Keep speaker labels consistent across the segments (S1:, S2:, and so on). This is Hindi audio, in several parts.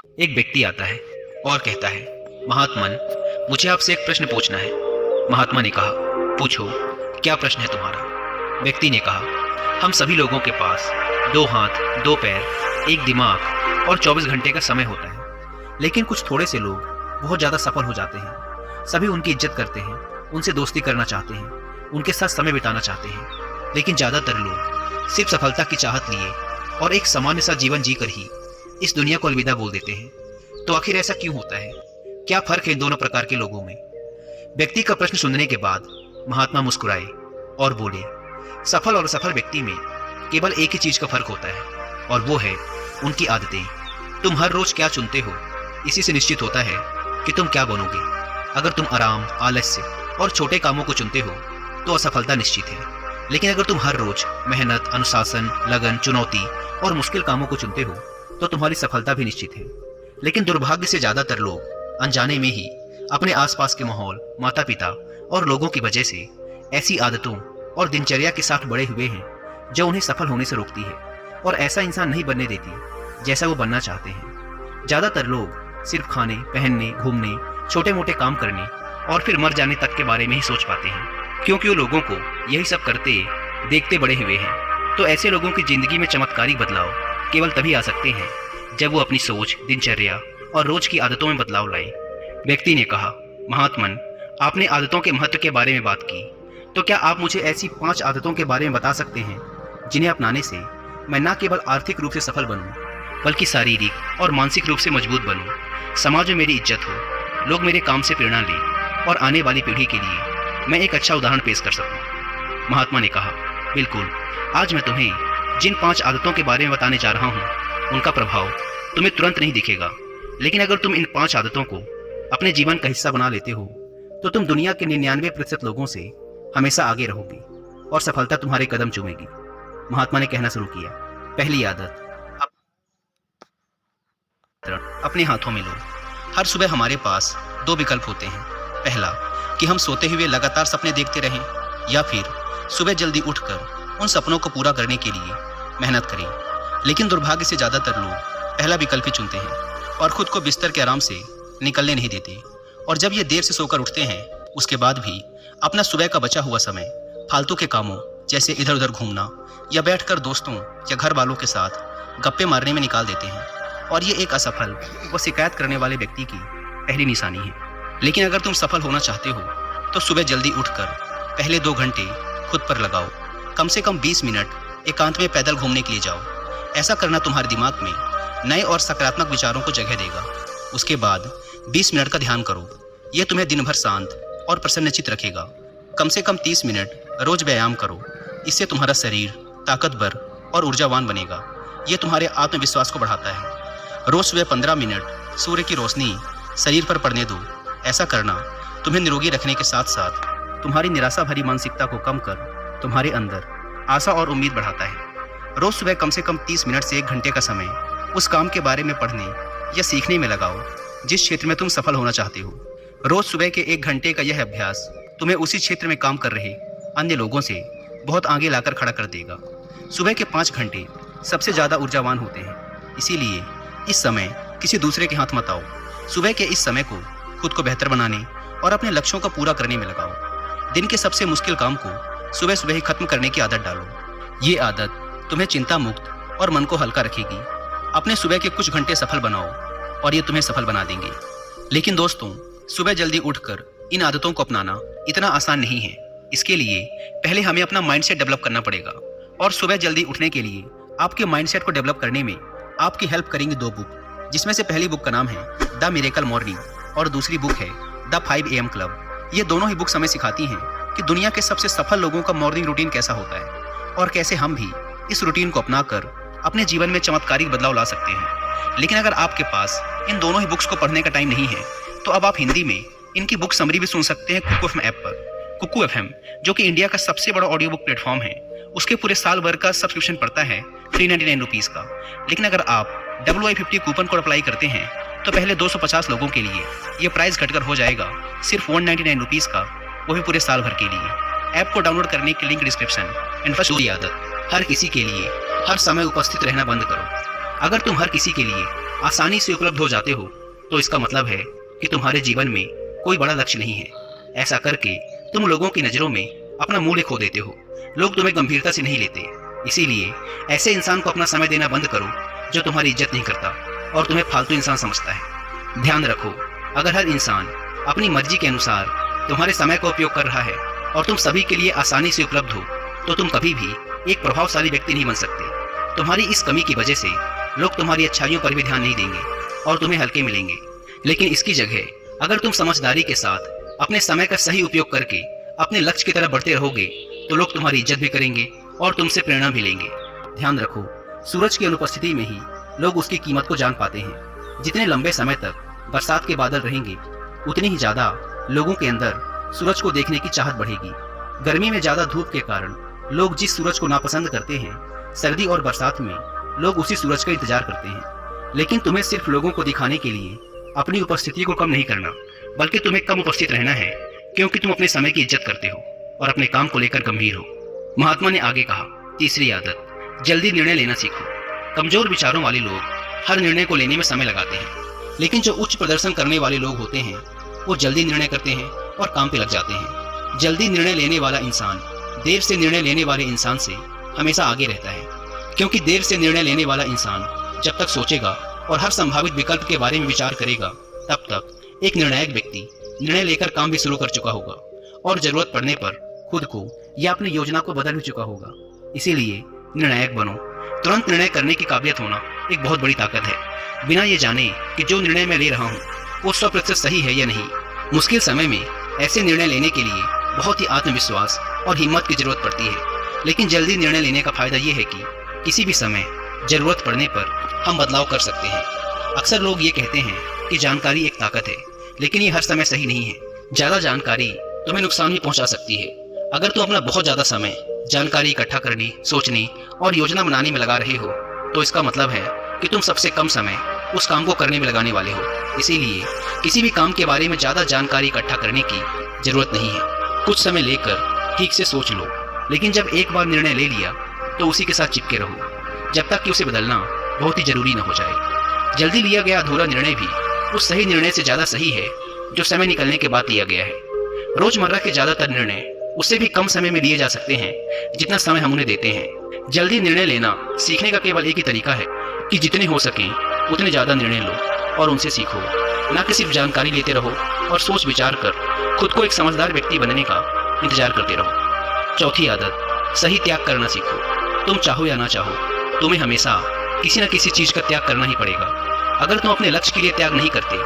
S1: एक व्यक्ति आता है और कहता है, महात्मन, मुझे आपसे एक प्रश्न पूछना है। महात्मा ने कहा, पूछो, क्या प्रश्न है तुम्हारा? व्यक्ति ने कहा, हम सभी लोगों के पास 2 हाथ, 2 पैर, एक दिमाग और 24 घंटे का समय होता है, लेकिन कुछ थोड़े से लोग बहुत ज़्यादा सफल हो जाते हैं। सभी उनकी इज्जत करते हैं, उनसे दोस्ती करना चाहते हैं, उनके साथ समय बिताना चाहते हैं, लेकिन ज़्यादातर लोग सिर्फ सफलता की चाहत लिए और एक सामान्य सा जीवन जीकर ही इस दुनिया को अलविदा बोल देते हैं। तो आखिर ऐसा क्यों होता है? क्या फर्क है इन दोनों प्रकार के लोगों में? व्यक्ति का प्रश्न सुनने के बाद महात्मा मुस्कुराए और बोले, सफल और असफल व्यक्ति में केवल एक ही चीज का फर्क होता है और वो है उनकी आदतें। तुम हर रोज क्या चुनते हो, इसी से निश्चित होता है कि तुम क्या बनोगे। अगर तुम आराम, आलस्य और छोटे कामों को चुनते हो तो असफलता निश्चित है, लेकिन अगर तुम हर रोज मेहनत, अनुशासन, लगन, चुनौती और मुश्किल कामों को चुनते हो तो तुम्हारी सफलता भी निश्चित है। लेकिन दुर्भाग्य से ज्यादातर लोग अनजाने में ही अपने आसपास के माहौल, माता पिता और लोगों की वजह से ऐसी आदतों और दिनचर्या के साथ बड़े हुए हैं जो उन्हें सफल होने से रोकती है और ऐसा इंसान नहीं बनने देती जैसा वो बनना चाहते हैं। ज्यादातर लोग सिर्फ खाने, पहनने, घूमने, छोटे मोटे काम करने और फिर मर जाने तक के बारे में ही सोच पाते हैं, क्योंकि वो लोगों को यही सब करते देखते बड़े हुए हैं। तो ऐसे लोगों की जिंदगी में चमत्कारिक बदलाव केवल तभी आ सकते हैं जब वो अपनी सोच, दिनचर्या और रोज की आदतों में बदलाव लाए। व्यक्ति ने कहा, महात्मन, आपने आदतों के महत्व के बारे में बात की, तो क्या आप मुझे ऐसी 5 आदतों के बारे में बता सकते हैं जिन्हें अपनाने से मैं न केवल आर्थिक रूप से सफल बनूं, बल्कि शारीरिक और मानसिक रूप से मजबूत बनूं, समाज में मेरी इज्जत हो, लोग मेरे काम से प्रेरणा लें और आने वाली पीढ़ी के लिए मैं एक अच्छा उदाहरण पेश कर सकूं? महात्मा ने कहा, बिल्कुल, आज मैं तुम्हें जिन 5 आदतों के बारे में बताने जा रहा हूं, उनका प्रभाव तुम्हें तुरंत नहीं दिखेगा, लेकिन अगर तुम इन 5 आदतों को अपने जीवन का हिस्सा बना लेते हो तो तुम दुनिया के 99% लोगों से हमेशा आगे रहोगे और सफलता तुम्हारे कदम चूमेगी। महात्मा ने कहना शुरू किया, पहली आदत, अपने हाथों में लो। हर सुबह हमारे पास 2 विकल्प होते हैं। पहला, कि हम सोते हुए लगातार सपने देखते रहें, या फिर सुबह जल्दी उठकर उन सपनों को पूरा करने के लिए मेहनत करें। लेकिन दुर्भाग्य से ज्यादातर लोग पहला विकल्प ही चुनते हैं और खुद को बिस्तर के आराम से निकलने नहीं देते। और जब ये देर से सोकर उठते हैं, उसके बाद भी अपना सुबह का बचा हुआ समय फालतू के कामों जैसे इधर उधर घूमना या बैठकर दोस्तों या घर वालों के साथ गप्पे मारने में निकाल देते हैं। और ये एक असफल व शिकायत करने वाले व्यक्ति की पहली निशानी है। लेकिन अगर तुम सफल होना चाहते हो तो सुबह जल्दी उठकर पहले 2 घंटे खुद पर लगाओ। कम से कम 20 मिनट एकांत में पैदल घूमने के लिए जाओ। ऐसा करना तुम्हारे दिमाग में नए और सकारात्मक विचारों को जगह देगा। उसके बाद 20 मिनट का ध्यान करो। यह तुम्हें दिन भर शांत और प्रसन्नचित्त रखेगा। कम से कम 30 मिनट रोज व्यायाम करो। इससे तुम्हारा शरीर ताकतवर और ऊर्जावान बनेगा। यह तुम्हारे आत्मविश्वास को बढ़ाता है। रोज सुबह 15 मिनट सूर्य की रोशनी शरीर पर पड़ने दो। ऐसा करना तुम्हें निरोगी रखने के साथ साथ तुम्हारी निराशा भरी मानसिकता को कम कर तुम्हारे अंदर आशा और उम्मीद बढ़ाता है। रोज सुबह कम से कम 30 मिनट से 1 घंटे का समय उस काम के बारे में पढ़ने या सीखने में लगाओ जिस क्षेत्र में तुम सफल होना चाहते हो। रोज सुबह के 1 घंटे का यह अभ्यास तुम्हें उसी क्षेत्र में काम कर रहे अन्य लोगों से बहुत आगे लाकर खड़ा कर देगा। सुबह के 5 घंटे सबसे ज़्यादा ऊर्जावान होते हैं, इसीलिए इस समय किसी दूसरे के हाथ मत आओ। सुबह के इस समय को खुद को बेहतर बनाने और अपने लक्ष्यों को पूरा करने में लगाओ। दिन के सबसे मुश्किल काम को सुबह सुबह ही खत्म करने की आदत डालो। ये आदत तुम्हें चिंता मुक्त और मन को हल्का रखेगी। अपने सुबह के कुछ घंटे सफल बनाओ और ये तुम्हें सफल बना देंगे। लेकिन दोस्तों, सुबह जल्दी उठकर इन आदतों को अपनाना इतना आसान नहीं है। इसके लिए पहले हमें अपना माइंडसेट डेवलप करना पड़ेगा। और सुबह जल्दी उठने के लिए आपके माइंडसेट को डेवलप करने में आपकी हेल्प करेंगी 2 बुक, जिसमें से पहली बुक का नाम है द मिरेकल मॉर्निंग और दूसरी बुक है द 5 AM क्लब। ये दोनों ही बुक्स हमें सिखाती हैं कि दुनिया के सबसे सफल लोगों का मॉर्निंग रूटीन कैसा होता है और कैसे हम भी इस रूटीन को अपनाकर अपने जीवन में चमत्कारिक बदलाव ला सकते हैं। लेकिन अगर आपके पास इन दोनों ही बुक्स को पढ़ने का टाइम नहीं है तो अब आप हिंदी में इनकी बुक समरी भी सुन सकते हैं कुकू FM ऐप पर। कुकू FM, जो कि इंडिया का सबसे बड़ा ऑडियो बुक प्लेटफॉर्म है, उसके पूरे साल भर का सब्सक्रिप्शन पड़ता है 399 रुपीज़ का। लेकिन अगर आप WI50 कूपन कोड अप्लाई करते हैं तो पहले 250 लोगों के लिए ये प्राइस घटकर हो जाएगा सिर्फ 199 रुपीज़ का, वो भी पूरे साल भर के लिए। ऐप को डाउनलोड करने की लिंक डिस्क्रिप्शन। आदत, हर किसी के लिए हर समय उपस्थित रहना बंद करो। अगर तुम हर किसी के लिए आसानी से उपलब्ध हो जाते हो, तो इसका मतलब है कि तुम्हारे जीवन में कोई बड़ा लक्ष्य नहीं है। ऐसा करके तुम लोगों की नज़रों में अपना मूल्य खो देते हो। लोग तुम्हें गंभीरता से नहीं लेते। इसीलिए ऐसे इंसान को अपना समय देना बंद करो जो तुम्हारी इज्जत नहीं करता और तुम्हें फालतू इंसान समझता है। ध्यान रखो, अगर हर इंसान अपनी मर्जी के अनुसार तुम्हारे समय का उपयोग कर रहा है और तुम सभी के लिए आसानी से उपलब्ध हो, तो तुम कभी भी एक प्रभावशाली व्यक्ति नहीं बन सकते। तुम्हारी इस कमी की वजह से लोग तुम्हारी अच्छाइयों पर भी ध्यान नहीं देंगे और तुम्हें हल्के मिलेंगे। लेकिन इसकी जगह अगर तुम समझदारी के साथ अपने समय का सही उपयोग करके अपने लक्ष्य की तरफ बढ़ते रहोगे, तो लोग तुम्हारी इज्जत भी करेंगे और तुमसे प्रेरणा भी लेंगे। ध्यान रखो, सूरज की अनुपस्थिति में ही लोग उसकी कीमत को जान पाते हैं। जितने लंबे समय तक बरसात के बादल रहेंगे, उतनी ही ज्यादा लोगों के अंदर सूरज को देखने की चाहत बढ़ेगी। गर्मी में ज्यादा धूप के कारण लोग जिस सूरज को नापसंद करते हैं, सर्दी और बरसात में लोग उसी सूरज का इंतजार करते हैं। लेकिन तुम्हें सिर्फ लोगों को दिखाने के लिए अपनी उपस्थिति को कम नहीं करना, बल्कि तुम्हें कम उपस्थित रहना है, क्योंकि तुम अपने समय की इज्जत करते हो और अपने काम को लेकर गंभीर हो। महात्मा ने आगे कहा, तीसरी आदत, जल्दी निर्णय लेना सीखो। कमजोर विचारों वाले लोग हर निर्णय को लेने में समय लगाते हैं, लेकिन जो उच्च प्रदर्शन करने वाले लोग होते हैं वो जल्दी निर्णय करते हैं और काम पे लग जाते हैं। जल्दी निर्णय लेने वाला इंसान देर से निर्णय लेने वाले इंसान से हमेशा आगे रहता है, क्योंकि देर से निर्णय लेने वाला इंसान जब तक सोचेगा और हर संभावित विकल्प के बारे में विचार करेगा, तब तक एक निर्णायक व्यक्ति निर्णय लेकर काम भी शुरू कर चुका होगा और जरूरत पड़ने पर खुद को या अपनी योजना को बदल भी चुका होगा। इसीलिए निर्णायक बनो। तुरंत निर्णय करने की काबिलियत होना एक बहुत बड़ी ताकत है, बिना ये जाने कि जो निर्णय मैं ले रहा हूँ वो 100% सही है या नहीं। मुश्किल समय में ऐसे निर्णय लेने के लिए बहुत ही आत्मविश्वास और हिम्मत की जरूरत पड़ती है। लेकिन जल्दी निर्णय लेने का फायदा ये है कि किसी भी समय जरूरत पड़ने पर हम बदलाव कर सकते हैं। अक्सर लोग ये कहते हैं कि जानकारी एक ताकत है, लेकिन ये हर समय सही नहीं है। ज्यादा जानकारी तुम्हें नुकसान भी पहुंचा सकती है। अगर तुम अपना बहुत ज्यादा समय जानकारी इकट्ठा करने, सोचने और योजना बनाने में लगा रहे हो, तो इसका मतलब है कि तुम सबसे कम समय उस काम को करने में लगाने वाले हो। इसीलिए किसी भी काम के बारे में ज्यादा जानकारी इकट्ठा करने की जरूरत नहीं है। कुछ समय लेकर ठीक से सोच लो, लेकिन जब एक बार निर्णय ले लिया तो उसी के साथ चिपके रहो जब तक कि उसे बदलना बहुत ही जरूरी न हो जाए। जल्दी लिया गया अधूरा निर्णय भी उस सही निर्णय से ज्यादा सही है जो समय निकलने के बाद लिया गया है। रोजमर्रा के ज्यादातर निर्णय उससे भी कम समय में लिए जा सकते हैं जितना समय हम उन्हें देते हैं। जल्दी निर्णय लेना सीखने का केवल एक ही तरीका है कि जितने हो सके उतने ज्यादा निर्णय लो और उनसे सीखो, न कि सिर्फ जानकारी लेते रहो और सोच विचार कर खुद को एक समझदार व्यक्ति बनने का इंतजार करते रहो। चौथी आदत, सही त्याग करना सीखो। तुम चाहो या ना चाहो, तुम्हें हमेशा किसी न किसी चीज का त्याग करना ही पड़ेगा। अगर तुम अपने लक्ष्य के लिए त्याग नहीं करते,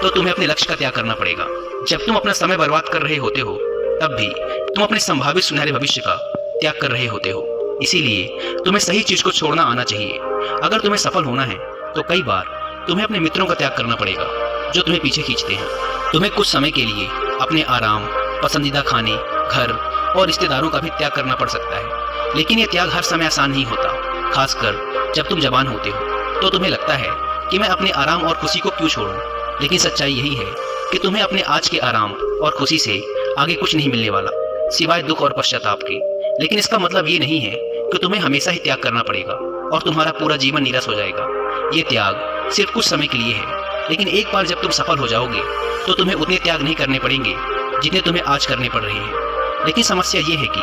S1: तो तुम्हें अपने लक्ष्य का त्याग करना पड़ेगा। जब तुम अपना समय बर्बाद कर रहे होते हो, तब भी तुम अपने संभावित सुनहरे भविष्य का त्याग कर रहे होते हो। इसीलिए तुम्हें सही चीज को छोड़ना आना चाहिए। अगर तुम्हें सफल होना है, तो कई बार तुम्हें अपने मित्रों का त्याग करना पड़ेगा जो तुम्हें पीछे खींचते हैं। तुम्हें कुछ समय के लिए अपने आराम, पसंदीदा खाने, घर और रिश्तेदारों का भी त्याग करना पड़ सकता है। लेकिन यह त्याग हर समय आसान नहीं होता। खासकर जब तुम जवान होते हो, तो तुम्हें लगता है कि मैं अपने आराम और खुशी को क्यों छोड़ूं। लेकिन सच्चाई यही है कि तुम्हें अपने आज के आराम और खुशी से आगे कुछ नहीं मिलने वाला, सिवाय दुख और पश्चाताप के। लेकिन इसका मतलब ये नहीं है कि तुम्हें हमेशा ही त्याग करना पड़ेगा और तुम्हारा पूरा जीवन नीरस हो जाएगा। ये त्याग सिर्फ कुछ समय के लिए है, लेकिन एक बार जब तुम सफल हो जाओगे, तो तुम्हें उतने त्याग नहीं करने पड़ेंगे जितने तुम्हें आज करने पड़ रहे हैं। लेकिन समस्या ये है कि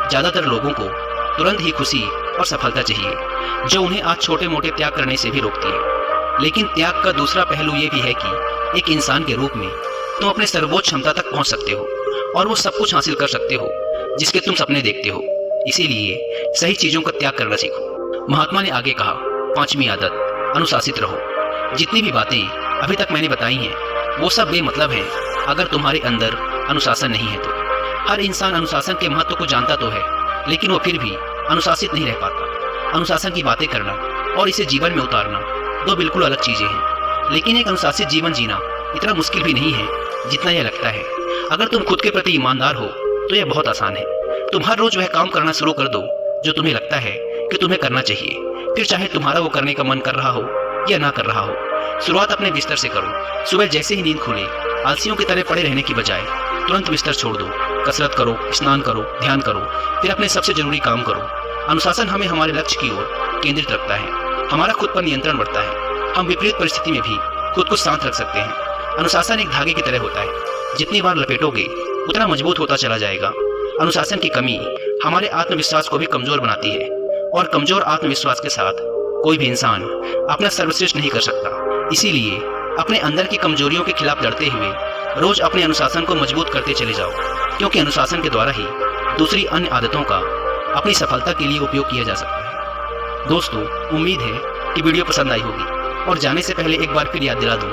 S1: ज्यादातर लोगों को तुरंत ही खुशी और सफलता चाहिए, जो उन्हें आज छोटे मोटे त्याग करने से भी रोकती है। लेकिन त्याग का दूसरा पहलू ये भी है कि एक इंसान के रूप में तुम अपने सर्वोच्च क्षमता तक पहुंच सकते हो और वो सब कुछ हासिल कर सकते हो जिसके तुम सपने देखते हो। इसीलिए सही चीजों का त्याग करना सीखो। महात्मा ने आगे कहा, पांचवी आदत, अनुशासित रहो। जितनी भी बातें अभी तक मैंने बताई हैं, वो सब बेमतलब हैं अगर तुम्हारे अंदर अनुशासन नहीं है तो। हर इंसान अनुशासन के महत्व को जानता तो है, लेकिन वो फिर भी अनुशासित नहीं रह पाता। अनुशासन की बातें करना और इसे जीवन में उतारना दो बिल्कुल अलग चीजें हैं। लेकिन एक अनुशासित जीवन जीना इतना मुश्किल भी नहीं है जितना यह लगता है। अगर तुम खुद के प्रति ईमानदार हो तो यह बहुत आसान है। तुम हर रोज वह काम करना शुरू कर दो जो तुम्हें लगता है कि तुम्हें करना चाहिए, फिर चाहे तुम्हारा वो करने का मन कर रहा हो या ना कर रहा हो। शुरुआत अपने बिस्तर से करो। सुबह जैसे ही नींद खुले, आलसियों की तरह पड़े रहने की बजाय तुरंत बिस्तर छोड़ दो। कसरत करो, स्नान करो, ध्यान करो, फिर अपने सबसे जरूरी काम करो। अनुशासन हमें हमारे लक्ष्य की ओर केंद्रित रखता है, हमारा खुद पर नियंत्रण बढ़ता है। हम विपरीत परिस्थिति में भी खुद को शांत रख सकते हैं। अनुशासन एक धागे की तरह होता है, जितनी बार लपेटोगे उतना मजबूत होता चला जाएगा। अनुशासन की कमी हमारे आत्मविश्वास को भी कमजोर बनाती है, और कमजोर आत्मविश्वास के साथ कोई भी इंसान अपना सर्वश्रेष्ठ नहीं कर सकता। इसीलिए अपने अंदर की कमजोरियों के खिलाफ लड़ते हुए रोज अपने अनुशासन को मजबूत करते चले जाओ, क्योंकि अनुशासन के द्वारा ही दूसरी अन्य आदतों का अपनी सफलता के लिए उपयोग किया जा सकता है। दोस्तों, उम्मीद है कि वीडियो पसंद आई होगी, और जाने से पहले एक बार फिर याद दिला दूं